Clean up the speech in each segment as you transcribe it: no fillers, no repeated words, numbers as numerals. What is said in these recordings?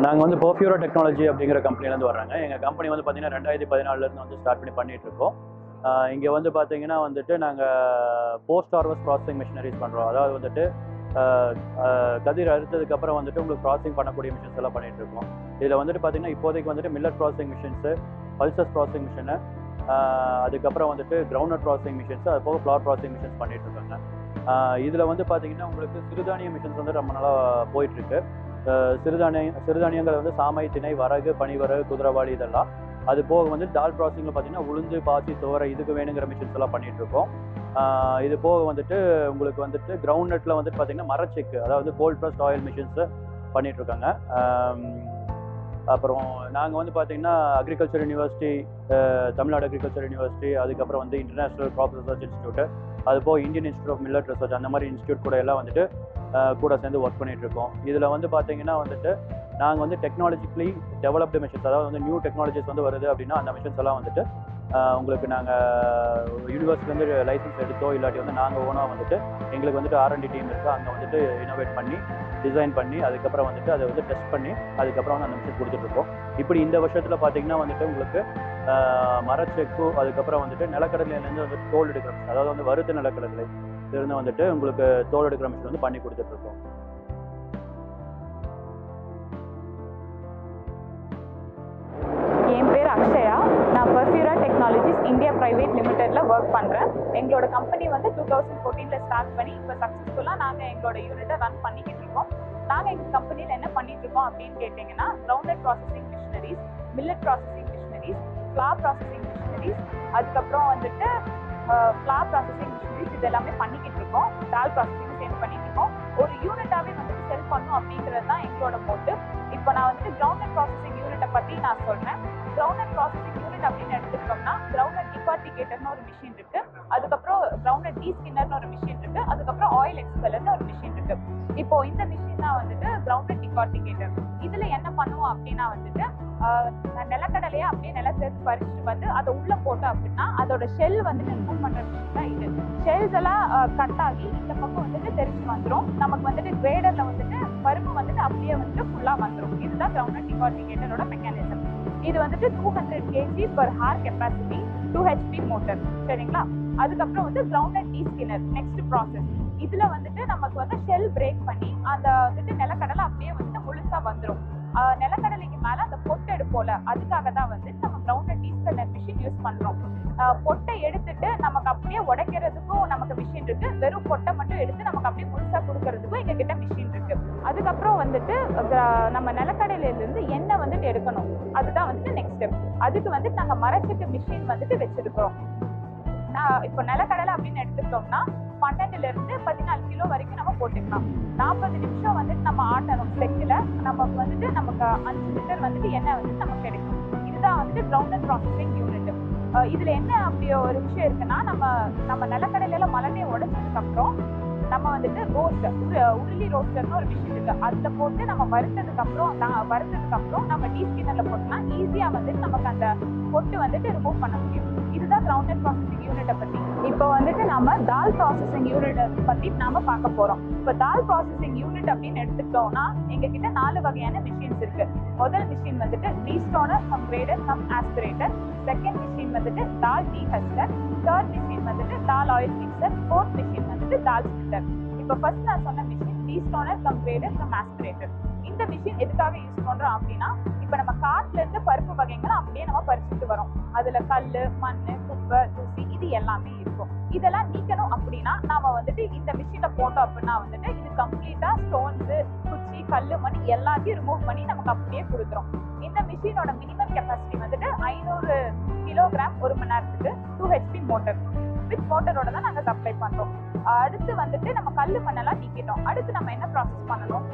நாங்கள் வந்து Perfura technology அப்படிங்கிற கம்பெனிலேருந்து வர்றாங்க. எங்கள் கம்பெனி வந்து பார்த்தீங்கன்னா 2014 வந்து ஸ்டார்ட் பண்ணிட்டு இருக்கோம். இங்கே வந்து பார்த்தீங்கன்னா வந்துட்டு நாங்கள் போஸ்ட் ஹார்வெஸ்ட் ப்ராசஸிங் மிஷினரிஸ் பண்ணுறோம். அதாவது வந்துட்டு கதிர் அறுத்ததுக்கப்புறம் வந்துட்டு உங்களுக்கு ப்ராசஸிங் பண்ணக்கூடிய மிஷின்ஸ் எல்லாம் பண்ணிட்டு இருக்கோம். இதில் வந்துட்டு பார்த்தீங்கன்னா இப்போதைக்கு வந்துட்டு millet processing machines, pulses processing machine, அதுக்கப்புறம் வந்துட்டு கிரவுண்ட் ப்ராசஸிங் மிஷின்ஸ், அது போக ஃப்ளார் ப்ராசஸிங் மிஷின்ஸ் பண்ணிட்டு இருக்காங்க. இதில் வந்து பார்த்தீங்கன்னா உங்களுக்கு சிறுதானிய மிஷின்ஸ் வந்து ரொம்ப நாளாக போயிட்டுருக்கு. சிறுதானியங்கள் வந்து சாமை, திணை, வரகு, பனிவரகு, குதிரைவாளி இதெல்லாம். அது போக வந்து தால் ப்ராசஸிங்கில் பார்த்தீங்கன்னா உளுந்து, பாசி, துவரை இதுக்கு வேணுங்கிற மிஷின்ஸ் எல்லாம் பண்ணிட்டு இருக்கோம். இது போக வந்துட்டு உங்களுக்கு வந்துட்டு கிரவுண்ட் நெட்டில் வந்துட்டு பார்த்தீங்கன்னா மரச்செக்கு, அதாவது கோல்ட் ப்ரெஸ்ட் ஆயில் மிஷின்ஸு பண்ணிட்டு இருக்காங்க. அப்புறம் நாங்கள் வந்து பார்த்தீங்கன்னா agriculture university, Tamil Nadu agriculture university, அதுக்கப்புறம் வந்து இன்டர்நேஷனல் கிராப் ரிசர்ச் இன்ஸ்டியூட், அது போக Indian institute of millet research, அந்த மாதிரி இன்ஸ்டியூட் கூட எல்லாம் வந்துட்டு கூட சேர்ந்து ஒர்க் பண்ணிட்டு இருக்கோம். இதில் வந்து பார்த்தீங்கன்னா வந்துட்டு நாங்கள் வந்து டெக்னாலஜிக்கலி டெவலப்டு மிஷின்ஸ், அதாவது வந்து நியூ டெக்னாலஜிஸ் வந்து வருது அப்படின்னா அந்த மிஷின்ஸ் எல்லாம் வந்துட்டு உங்களுக்கு நாங்கள் யூனிவர்சிட்டிலேருந்து லைசன்ஸ் எடுத்தோ இல்லாட்டி வந்து நாங்கள் ஓனாக வந்துட்டு எங்களுக்கு வந்துட்டு R&D டீம் இருக்குது. அங்கே வந்துட்டு இனோவேட் பண்ணி டிசைன் பண்ணி அதுக்கப்புறம் வந்துட்டு அதை வந்து டெஸ்ட் பண்ணி அதுக்கப்புறம் வந்து அந்த மிஷின் கொடுத்துட்ருக்கோம். இப்படி இந்த வருஷத்தில் பார்த்தீங்கன்னா வந்துட்டு உங்களுக்கு மரச்செக்கு, அதுக்கப்புறம் வந்துட்டு நிலக்கடலையிலேருந்து வந்துட்டு தோல் எடுக்கிற மிஷின், அதாவது வந்து வறுத்த நிலக்கடலை இருந்து வந்துட்டு உங்களுக்கு தோல் எடுக்கிற மிஷின் வந்து பண்ணி கொடுத்துட்ருக்கோம். என் பேர் அக்ஷயா. நான் Perfura டெக்னாலஜிஸ் இந்தியா பிரைவேட் லிமிடெடில் ஒர்க் பண்ணுறேன். எங்களோட கம்பெனி வந்து 2014 ஸ்டார்ட் பண்ணி இப்போ சக்ஸஸ்ஃபுல்லாக நாங்கள் எங்களோட யூனிட்டை ரன் பண்ணிக்கிட்டு இருக்கோம். நாங்கள் எங்கள் கம்பெனியில் என்ன பண்ணிட்டு இருக்கோம் அப்படின்னு கேட்டிங்கன்னா, ground processing machineries, millet processing machineries, flour processing machineries, அதுக்கப்புறம் வந்துட்டு ஃப்ளார் ப்ராசஸிங் மிஷினரிஸ் இது எல்லாமே பண்ணிக்கிட்டு இருக்கோம். தால் ப்ராசஸிங் சேர்ந்து பண்ணிட்டு இருக்கோம். ஒரு யூனிட்டாகவே வந்துட்டு செல் பண்ணணும் அப்படிங்கிறது தான் எங்களோட மோட்டிவ். இப்போ நான் வந்துட்டு கிரவுண்ட் ப்ராசஸிங் யூனிட்டை பற்றி நான் சொல்கிறேன். கிரவுண்ட் ப்ராசஸிங் யூனிட் அப்படின்னு எடுத்துக்கிட்டோம்னா கிரவுண்ட் டிகார்டிகேட்டர்னு ஒரு மிஷின் இருக்கு, அதுக்கப்புறம் கிரவுண்ட் டீஸ்கின்னர்னு ஒரு மிஷின் இருக்கு, அதுக்கப்புறம் ஆயில் எக்ஸ்பெல்லர்னு ஒரு மிஷின் இருக்கு. இப்போ இந்த மிஷின் தான் வந்துட்டு கிரவுண்ட் டிகார்டிகேட்டர். இதுல என்ன பண்ணுவோம் அப்படின்னா வந்துட்டு நிலக்கடலையா அப்படியே நிலத்திலிருந்து பறிச்சுட்டு வந்து அதை உள்ள போட்டோம் அப்படின்னா அதோட ஷெல் வந்துட்டு ரிமூவ் பண்ற மிஷின் தான் இது. ஷெல்ஸ் எல்லாம் கட் ஆகி இந்த பக்கம் வந்துட்டு தெரிச்சு வந்துடும். நமக்கு வந்துட்டு கிரேடர்ல வந்துட்டு பருப்பு வந்துட்டு அப்படியே வந்துட்டு ஃபுல்லா வந்துடும். இதுதான் கிரவுண்ட் டிகார்டிகேட்டரோட மெக்கானிசம். இது வந்துட்டு 200 kg per hour capacity, 2 HP motor. சரிங்களா? அதுக்கப்புறம் வந்து கிரவுண்ட் டீஸ்கின்னர் நெக்ஸ்ட் ப்ராசஸ். இதுல வந்துட்டு நமக்கு வந்து ஷெல் பிரேக் பண்ணி அந்த வந்துட்டு நிலக்கடலை அப்படியே வந்துட்டு முழுசா வந்துடும். நிலக்கடலைக்கு மேல அந்த பொட்டை எடுப்போல, அதுக்காக தான் வந்து நம்ம கிரவுண்ட் டீஸ்கின்னர் மிஷின் யூஸ் பண்றோம். பொட்டை எடுத்துட்டு நமக்கு அப்படியே உடைக்கிறதுக்கும் நமக்கு மிஷின் இருக்கு. வெறும் பொட்டை மட்டும் எடுத்து நமக்கு அப்படியே முழுசா கொடுக்கறதுக்கும் எங்க கிட்ட மிஷின் இருக்கு. அதுக்கப்புறம் வந்துட்டு நம்ம நிலக்கடையில இருந்து எண்ணெய் வந்துட்டு எடுக்கணும். அதுதான் வந்துட்டு நெக்ஸ்ட் ஸ்டெப். அதுக்கு வந்துட்டு நாங்க மரச்செக்கு மிஷின் வந்துட்டு வச்சிருக்கிறோம். இப்போ நிலக்கடலை அப்படின்னு எடுத்துக்கிட்டோம்னா 12 இருந்து 14 கிலோ வரைக்கும் நம்ம போட்டுக்கலாம். 40 நிமிஷம் வந்துட்டு நம்ம ஆட்டணும் செக்கில். நமக்கு வந்துட்டு நமக்கு 5 லிட்டர் வந்துட்டு எண்ணெய் வந்துட்டு நமக்கு கிடைக்கும். இதுதான் வந்துட்டு கிரவுண்ட் ப்ராசஸிங் யூனிட். இதுல என்ன அப்படி ஒரு விஷயம் இருக்குன்னா, நம்ம நிலக்கடலையில மலனையை உடைச்சதுக்கு அப்புறம் நம்ம வந்துட்டு உருளி ரோஸ்டர்னு ஒரு மிஷின் இருக்கு. அதுல போட்டு நம்ம வறுத்ததுக்கு அப்புறம் நம்ம டீஸ்கின்னர்ல போட்டோம்னா ஈஸியா வந்துட்டு நமக்கு அந்த பொட்டு வந்துட்டு ரிமூவ் பண்ண முடியும். இதுதான் கிரவுண்ட் ப்ராசஸிங் யூனிட்டை பத்தி. இப்போ வந்துட்டு நம்ம தால் ப்ராசஸிங் யூனிட்டை பத்தி நாம பார்க்க போறோம். இப்போ தால் ப்ராசஸிங் யூனிட் அப்படின்னு எடுத்துக்கிட்டோம்னா எங்க கிட்ட 4 வகையான மிஷின்ஸ் இருக்கு. முதல் மிஷின் வந்துட்டு destoner, cum grader, cum aspirator. Second machine வந்துட்டு தால் டீஹஸ்டர். தேர்ட் மிஷின் வந்துட்டு dal oil mixer. Fourth machine வந்துட்டு தால் ஸ்பிட்டர். இப்போ ஃபர்ஸ்ட் நான் சொன்ன machine destoner, cum grader, cum aspirator. இந்த மிஷின் எதுக்காக யூஸ் பண்றோம் அப்படின்னா, இப்போ நம்ம காட்டுல இருந்து பருப்பு வகைகளை அப்படியே நம்ம பறிச்சுட்டு வரோம். அதுல கல்லு, மண்ணு, குப்பை, தூசி இது எல்லாமே இருக்கும். இதெல்லாம் நீக்கணும் அப்படின்னா நாம வந்துட்டு இந்த மிஷினை போட்டோம் அப்படின்னா வந்துட்டு இது கம்ப்ளீட்டா ஸ்டோன்ஸு, குச்சி, கல்லு, மண் எல்லாத்தையும் ரிமூவ் பண்ணி நமக்கு அப்படியே கொடுத்துரும். இந்த மிஷினோட மினிமம் கெப்பாசிட்டி வந்துட்டு 500 கிலோகிராம் ஒரு மணி நேரத்துக்கு, 2 HP மோட்டர். வித் மோட்டரோட தான் நாங்கள் சப்ளை பண்றோம். அடுத்து வந்துட்டு நம்ம கல்லு மண்ணெல்லாம் நீக்கிட்டோம். அடுத்து நம்ம என்ன ப்ராசஸ் பண்ணணும்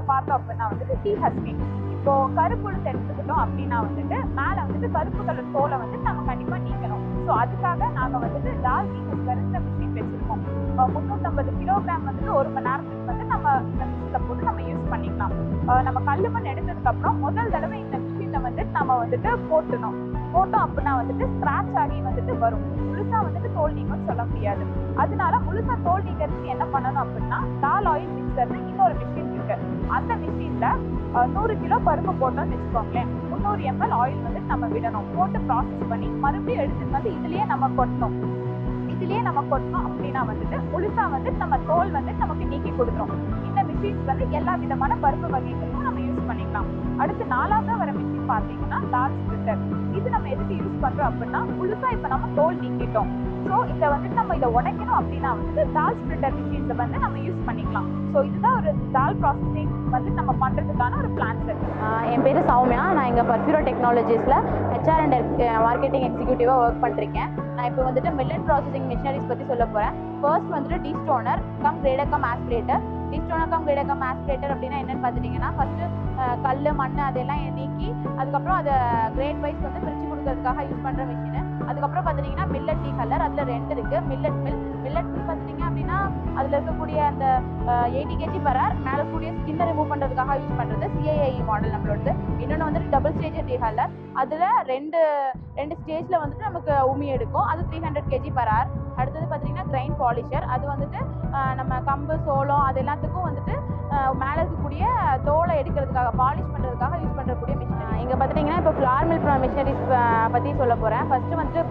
பார்த்தோம் அப்படின்னா வந்துட்டு டீஹஸ்கிங். இப்போ கருப்புழுத்து எடுத்துக்கிட்டோம் அப்படின்னா வந்துட்டு மேல வந்துட்டு கருப்பு கலர் தோலை வந்துட்டு நம்ம கண்டிப்பா நீக்கணும். ஸோ அதுக்காக நாங்க வந்துட்டு தால் டீஹஸ்கர்ன்ற மிஷின் வச்சிருக்கோம். 350 கிலோகிராம் வந்துட்டு ஒரு மணி நேரத்துக்கு வந்து நம்ம இந்த மிஷின்ல போட்டு நம்ம யூஸ் பண்ணிக்கலாம். நம்ம கல்லு மண் எடுத்ததுக்கு அப்புறம் முதல் தடவை இந்த மிஷின்ல வந்துட்டு நம்ம வந்துட்டு போட்டணும். போட்டோம் அப்படின்னா வந்துட்டு ஸ்க்ராட்ச் ஆகி வந்துட்டு வரும். முழுசா வந்துட்டு தோல் நீங்கன்னு சொல்ல முடியாது. அதனால முழுசா தோல் நீக்கிறதுக்கு என்ன பண்ணணும் அப்படின்னா தால் ஆயில் மிக்சர்னு இன்னொரு மிஷின் இருக்கு. அந்த மிஷின்ல 100 கிலோ பருப்பு போட்டோம்னு வச்சுக்கோங்களேன், 300 ml ஆயில் வந்து நம்ம விடணும். போட்டு ப்ராசஸ் பண்ணி மறுபடியும் எடுத்துட்டு வந்து இதுலயே நம்ம கொட்டணும். அப்படின்னா வந்துட்டு முழுசா வந்து நம்ம தோல் வந்து நமக்கு நீக்கி கொடுத்துரும். இந்த மிஷின்ஸ் வந்து எல்லா விதமான பருப்பு வகைகளுக்கும் நம்ம யூஸ் பண்ணிக்கலாம். அடுத்து 4ஆவதா வர மிஷின் பார்த்தீங்கன்னா தால் ஸ்பிளிட்டர். இது நம்ம எதுக்கு யூஸ் பண்றோம் அப்படின்னா முழுசா இப்ப நம்ம தோல் நீக்கிட்டோம். ஸோ இதை வந்துட்டு நம்ம இதை உடைக்கணும் அப்படின்னா வந்துட்டு தால் ஸ்பிளிட்டர் மிஷின்ஸை வந்து நம்ம யூஸ் பண்ணிக்கலாம். ஸோ இதுதான் ஒரு தால் ப்ராசஸிங் வந்து நம்ம பண்றதுக்கான ஒரு பிளான் செட். என் பேர் சௌமியா. நான் இங்கே பர்ஃபியூரா டெக்னாலஜிஸில் HR அண்ட் மார்க்கெட்டிங் எக்ஸிக்யூட்டிவாக ஒர்க் பண்ணிருக்கேன். நான் இப்போ வந்துட்டு மில்லட் ப்ராசஸிங் மிஷினரிஸ் பற்றி சொல்ல போகிறேன். ஃபர்ஸ்ட் வந்துட்டு Destoner come grader cum aspirator. Destoner come grader cum aspirator அப்படின்னா என்னன்னு பார்த்துட்டிங்கன்னா ஃபர்ஸ்ட்டு கல் மண் அதெல்லாம் நீக்கி அதுக்கப்புறம் அதை கிரேட் வைஸ் வந்து பிரித்து கொடுக்கறதுக்காக யூஸ் பண்ணுற மிஷினு. அதுக்கப்புறம் பார்த்துட்டிங்கன்னா மில்லட் டீ கலர், அதில் 2 இருக்குது. மில்லட் மில் பார்த்துட்டிங்க அப்படின்னா அதில் இருக்கக்கூடிய அந்த 80 kg per hour மேலே கூடிய ஸ்கின்னை ரிமூவ் பண்ணுறதுக்காக யூஸ் பண்ணுறது CII மாடல் நம்மளோடது. இன்னொன்று வந்துட்டு டபுள் ஸ்டேஜ் டீ கலர், அதில் ரெண்டு ஸ்டேஜில் வந்துட்டு நமக்கு உமி எடுக்கும். அது 300 kg per hour. அடுத்தது பார்த்தீங்கன்னா கிரைன் பாலிஷர். அது வந்துட்டு நம்ம கம்பு சோளம் அது எல்லாத்துக்கும் வந்துட்டு மேலே இருக்கக்கூடிய தோலை எடுக்கிறதுக்காக பாலிஷ் பண்ணுறதுக்காக யூஸ் பண்ணுறக்கூடிய மிஷினரி. இங்கே பார்த்துட்டிங்கன்னா இப்போ ஃப்ளார் மில் மிஷினரிஸ் பற்றி சொல்ல போகிறேன். ஃபஸ்ட்டு வந்துட்டு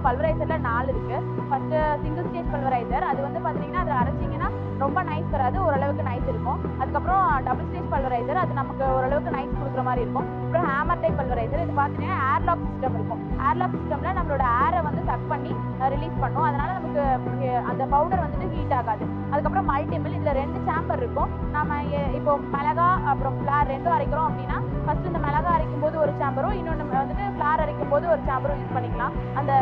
பல்வரைசரில் 4 இருக்குது. First single stage pulveriser. அது வந்து பார்த்தீங்கன்னா அதில் அரைச்சிங்கன்னா ரொம்ப நைஸ் வராது, ஓரளவுக்கு நைஸ் இருக்கும். அதுக்கப்புறம் டபுள் ஸ்டேஜ் பல்வரைசர், அது நமக்கு ஓரளவுக்கு நைஸ் கொடுக்குற மாதிரி இருக்கும். அப்புறம் ஹேமர் டைப் பல்வரைசர். இது பார்த்தீங்கன்னா ஏர்லாக் சிஸ்டம் இருக்கும். ஏர்லாக் சிஸ்டமில் நம்மளோட ஏரை வந்து சக் பண்ணி ரிலீஸ் பண்ணும். அதனால நமக்கு அந்த பவுடர் வந்துட்டு ஹீட் ஆகாது. அதுக்கப்புறம் மல்டிமில், இதில் 2 சேம்பர் இருக்கும். நம்ம இப்போ மிளகா அப்புறம் ஃப்ளார் 2 அரைக்கிறோம் அப்படின்னா ஃபர்ஸ்ட் இந்த மிளகா அரைக்கும் போது ஒரு சேம்பரும் இன்னொன்று வந்துட்டு ஃப்ளார் அரைக்கும் போது ஒரு சேம்பரும் யூஸ் பண்ணிக்கலாம். அந்த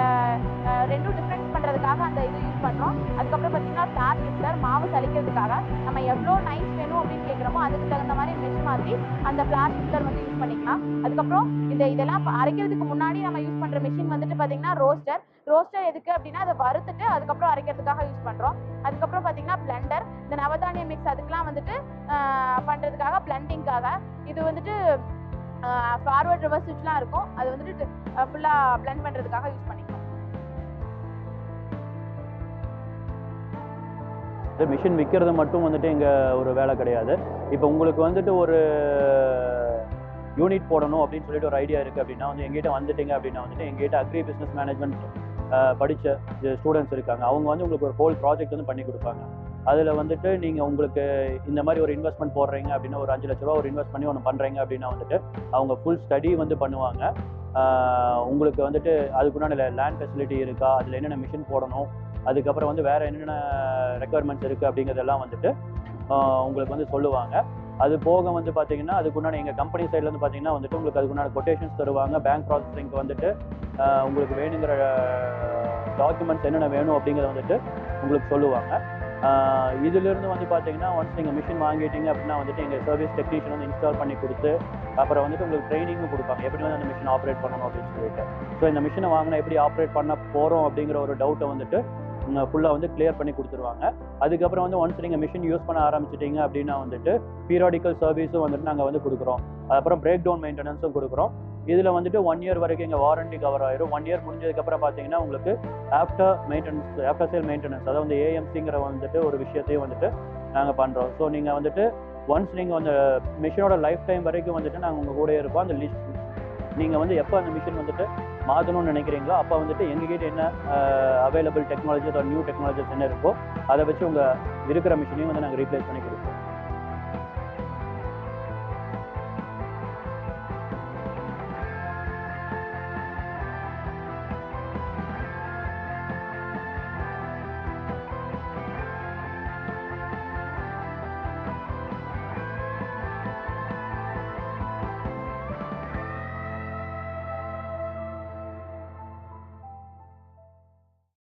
2 டிஃப்ரென்ஸ் பண்ணுறதுக்காக அந்த இது யூஸ் பண்ணுறோம். அதுக்கப்புறம் பார்த்தீங்கன்னா ஃப்ளார் மிக்சர், மாவு சலிக்கிறதுக்காக நம்ம எவ்வளோ நைஸ் வேணும் அப்படின்னு கேட்குறோமோ அதுக்கு தகுந்த மாதிரி மெஷ் மாதிரி அந்த ஃப்ளார் மிக்சர் வந்து யூஸ் பண்ணிக்கலாம். அதுக்கப்புறம் இதெல்லாம் அரைக்கிறதுக்கு முன்னாடி நம்ம யூஸ் பண்ணுற மிஷின் வந்துட்டு பார்த்தீங்கன்னா ரோஸ்டர் எதுக்கு அப்படின்னா அதை வறுத்துட்டு அதுக்கப்புறம் அரைக்கிறதுக்காக யூஸ் பண்ணுறோம். அதுக்கப்புறம் பார்த்தீங்கன்னா பிளெண்டர், இந்த நவதானிய மிக்ஸ் அதுக்கெலாம் வந்துட்டு பண்ணுறதுக்காக பிளண்டிங்காக. இது வந்துட்டு ஃபார்வர்ட் ரிவர்ஸ் சுவிட்ச்லாம் இருக்கும். அது வந்துட்டு ஃபுல்லாக பிளெண்ட் பண்ணுறதுக்காக யூஸ் பண்ணிக்கலாம். இது மிஷின் விற்கிறது மட்டும் வந்துட்டு இங்கே ஒரு வேலை கிடையாது. இப்போ உங்களுக்கு வந்துட்டு ஒரு யூனிட் போடணும் அப்படின்னு சொல்லிட்டு ஒரு ஐடியா இருக்குது அப்படின்னா வந்து எங்கிட்ட வந்துட்டீங்க அப்படின்னா வந்துட்டு எங்கிட்ட அக்ரி பிஸ்னஸ் மேனேஜ்மெண்ட் படித்த ஸ்டூடெண்ட்ஸ் இருக்காங்க. அவங்க வந்து உங்களுக்கு ஒரு ஹோல் ப்ராஜெக்ட் வந்து பண்ணி கொடுப்பாங்க. அதில் வந்துட்டு நீங்கள் உங்களுக்கு இந்த மாதிரி ஒரு இன்வெஸ்ட்மெண்ட் போடுறீங்க அப்படின்னா ஒரு 5 லட்ச ரூபா ஒரு இன்வெஸ்ட் பண்ணி ஒன்று பண்ணுறீங்க அப்படின்னா வந்துட்டு அவங்க ஃபுல் ஸ்டடி வந்து பண்ணுவாங்க. உங்களுக்கு வந்துட்டு அதுக்குண்டான லேண்ட் ஃபெசிலிட்டி இருக்கா, அதில் என்னென்ன மிஷின் போடணும், அதுக்கப்புறம் வந்து வேறு என்னென்ன ரெக்குயர்மெண்ட்ஸ் இருக்குது அப்படிங்கிறதெல்லாம் வந்துட்டு உங்களுக்கு வந்து சொல்லுவாங்க. அது போக வந்து பார்த்தீங்கன்னா அதுக்குண்டான எங்கள் கம்பெனி சைட்லேருந்து பார்த்தீங்கன்னா வந்துட்டு உங்களுக்கு அதுக்குண்டான கொட்டேஷன்ஸ் தருவாங்க. பேங்க் ப்ராசஸிங்க்கு வந்துட்டு உங்களுக்கு வேணுங்கிற டாக்குமெண்ட்ஸ் என்னென்ன வேணும் அப்படிங்கிறத வந்துட்டு உங்களுக்கு சொல்லுவாங்க. இதிலிருந்து வந்து பார்த்தீங்கன்னா ஒன்ஸ் நீங்கள் மிஷின் வாங்கிட்டீங்க அப்படின்னா வந்துட்டு எங்கள் சர்வீஸ் டெக்னீஷியன் வந்து இன்ஸ்டால் பண்ணி கொடுத்து அப்புறம் வந்துட்டு உங்களுக்கு ட்ரைனிங்கும் கொடுப்பாங்க எப்படி வந்து அந்த மிஷின் ஆப்ரேட் பண்ணணும் அப்படின்னு சொல்லிட்டு. ஸோ இந்த மிஷினை வாங்கினா எப்படி ஆப்ரேட் பண்ண போகிறோம் அப்படிங்கிற ஒரு டவுட்டை வந்துட்டு ஃபுல்லாக வந்து கிளியர் பண்ணி கொடுத்துருவாங்க. அதுக்கப்புறம் வந்து ஒன்ஸ் நீங்கள் மிஷின் யூஸ் பண்ண ஆரம்பிச்சிட்டிங்க அப்படின்னா வந்துட்டு பீரியாடிக்கல் சர்வீஸும் வந்துட்டு நாங்கள் வந்து கொடுக்குறோம். அப்புறம் பிரேக் டவுன் மெயின்டெனன்ஸும் கொடுக்குறோம். இதில் வந்துட்டு 1 இயர் வரைக்கும் எங்கள் வாரண்டி கவர் ஆயிரும். 1 இயர் முடிஞ்சதுக்கப்புறம் பார்த்தீங்கன்னா உங்களுக்கு ஆஃப்டர் சேல் மெயின்டெனன்ஸ் அதாவது AMCங்கிற வந்துட்டு ஒரு விஷயத்தையும் வந்துட்டு நாங்கள் பண்ணுறோம். ஸோ நீங்கள் வந்துட்டு ஒன்ஸ் நீங்கள் அந்த மிஷினோட லைஃப் டைம் வரைக்கும் வந்துட்டு நாங்கள் உங்கள் கூட இருப்போம். அந்த லிஸ்ட் நீங்கள் வந்து எப்போ அந்த மிஷின் வந்துட்டு மாற்றணும்னு நினைக்கிறீங்களோ அப்போ வந்துட்டு எங்ககிட்ட என்ன அவைலபிள் டெக்னாலஜி நியூ டெக்னாலஜிஸ் என்ன இருக்கோ அதை வச்சு உங்கள் இருக்கிற மிஷினையும் வந்து நாங்கள் ரீப்ளேஸ் பண்ணி கொடுப்போம்.